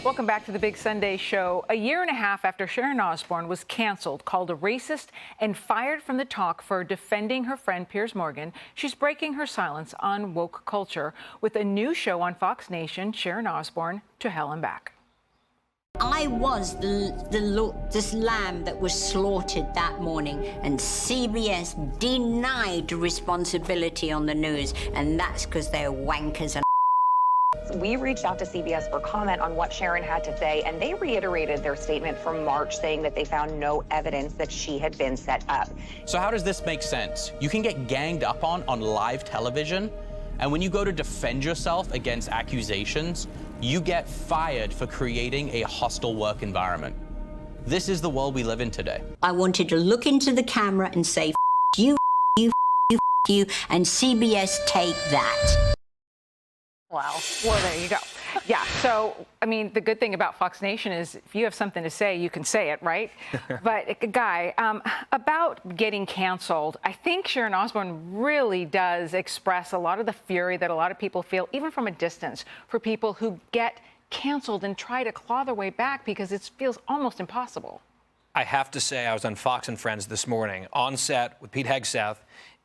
Welcome back to the Big Sunday Show. A year and a half after Sharon Osbourne was canceled, called a racist, and fired from the talk for defending her friend Piers Morgan, she's breaking her silence on woke culture with a new show on Fox Nation, Sharon Osbourne, To Hell and Back. I was this lamb that was slaughtered that morning, and CBS denied responsibility on the news, and that's because they're wankers and We reached out to CBS for comment on what Sharon had to say, and they reiterated their statement from March, saying that they found no evidence that she had been set up. So how does this make sense? You can get ganged up on live television, and when you go to defend yourself against accusations, you get fired for creating a hostile work environment. This is the world we live in today. I wanted to look into the camera and say, you, you, and CBS take that. Wow. Well, there you go. Yeah. So, I mean, the good thing about Fox Nation is if you have something to say, you can say it, right? But, Guy, about getting canceled, I think Sharon Osbourne really does express a lot of the fury that a lot of people feel, even from a distance, for people who get canceled and try to claw their way back because it feels almost impossible. I have to say, I was on Fox and Friends this morning on set with Pete Hegseth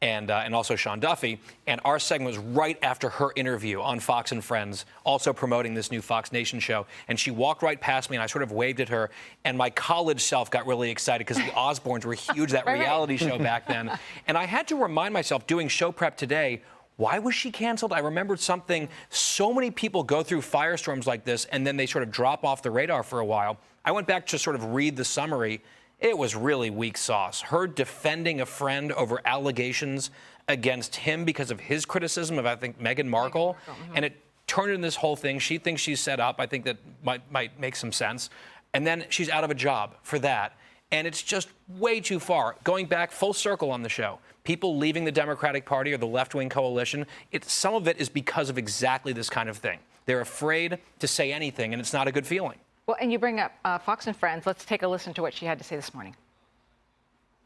and also Sean Duffy, and our segment was right after her interview on Fox and Friends, also promoting this new Fox Nation show. And she walked right past me, and I sort of waved at her, and my college self got really excited because the Osbournes were huge, that reality show back then. And I had to remind myself, doing show prep today, why was she canceled? I remembered something. So many people go through firestorms like this, and then they sort of drop off the radar for a while. I went back to sort of read the summary. It was really weak sauce. Her defending a friend over allegations against him because of his criticism of, I think, Meghan Markle. And it turned into this whole thing. She thinks she's set up. I think that might make some sense. And then she's out of a job for that. And it's just way too far. Going back full circle on the show, people leaving the Democratic Party or the left-wing coalition, some of it is because of exactly this kind of thing. They're afraid to say anything, and it's not a good feeling. Well, and you bring up Fox and Friends. Let's take a listen to what she had to say this morning.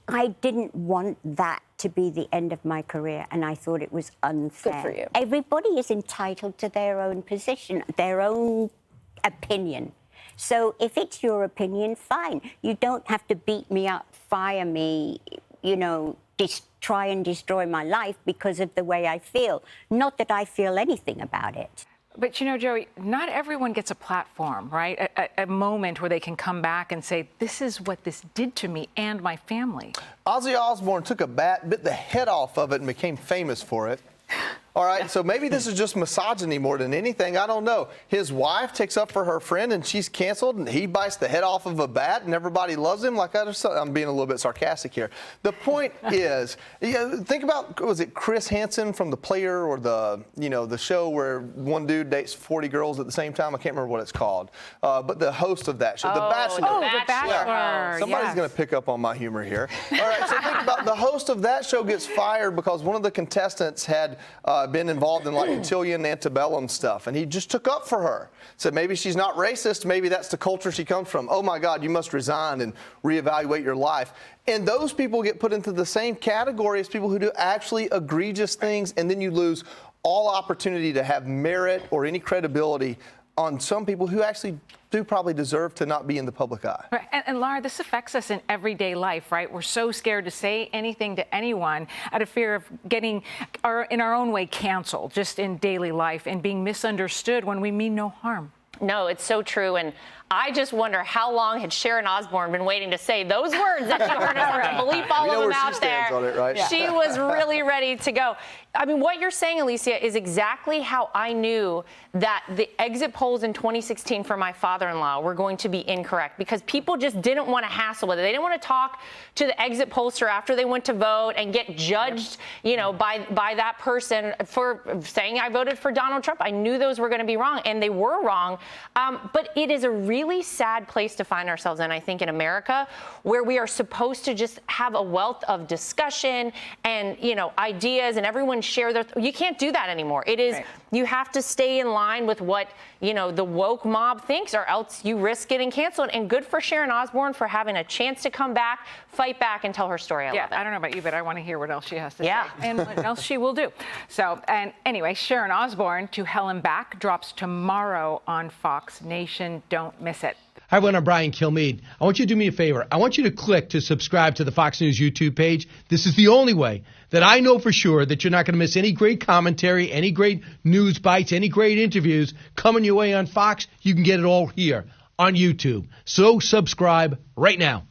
I didn't want that to be the end of my career, and I thought it was unfair. Good for you. Everybody is entitled to their own position, their own opinion. So if it's your opinion, fine. You don't have to beat me up, fire me, you know, try and destroy my life because of the way I feel. Not that I feel anything about it. But, you know, Joey, not everyone gets a platform, right? A moment where they can come back and say, this is what this did to me and my family. Ozzy Osbourne took a bat, bit the head off of it, and became famous for it. All right, so maybe this is just misogyny more than anything. I don't know. His wife takes up for her friend, and she's canceled, and he bites the head off of a bat, and everybody loves him. I'm being a little bit sarcastic here. The point is, think about, was it Chris Hansen from The Player or the show where one dude dates 40 girls at the same time? I can't remember what it's called. But the host of that show, The Bachelor. Oh, The Bachelor. Yeah. Somebody's going to pick up on my humor here. All right, so think about the host of that show gets fired because one of the contestants had been involved in like cotillion antebellum stuff, and he just took up for her. Said maybe she's not racist, maybe that's the culture she comes from. Oh my God, you must resign and reevaluate your life. And those people get put into the same category as people who do actually egregious things, and then you lose all opportunity to have merit or any credibility on some people who actually do probably deserve to not be in the public eye. Right. And Laura, this affects us in everyday life, right? We're so scared to say anything to anyone out of fear of getting, in our own way, canceled just in daily life and being misunderstood when we mean no harm. No, it's so true. And I just wonder how long had Sharon Osbourne been waiting to say those words that you heard us have to bleep all of them out there. On it, right? She was really ready to go. I mean, what you're saying, Alicia, is exactly how I knew that the exit polls in 2016 for my father-in-law were going to be incorrect, because people just didn't want to hassle with it. They didn't want to talk to the exit pollster after they went to vote and get judged, you know, by that person for saying I voted for Donald Trump. I knew those were going to be wrong, and they were wrong. But it is a really sad place to find ourselves in, I think, in America, where we are supposed to just have a wealth of discussion and, you know, ideas, and everyone share their. You can't do that anymore. It is you have to stay in line with what the woke mob thinks, or else you risk getting canceled. And good for Sharon Osbourne for having a chance to come back, fight back, and tell her story. I don't know about you, but I want to hear what else she has to say and what else she will do. So, and anyway, Sharon Osbourne to Hell and Back drops tomorrow on Fox Nation. Don't miss it. Hi, everyone. I'm Brian Kilmeade. I want you to do me a favor. I want you to click to subscribe to the Fox News YouTube page. This is the only way that I know for sure that you're not going to miss any great commentary, any great news bites, any great interviews coming your way on Fox. You can get it all here on YouTube. So subscribe right now.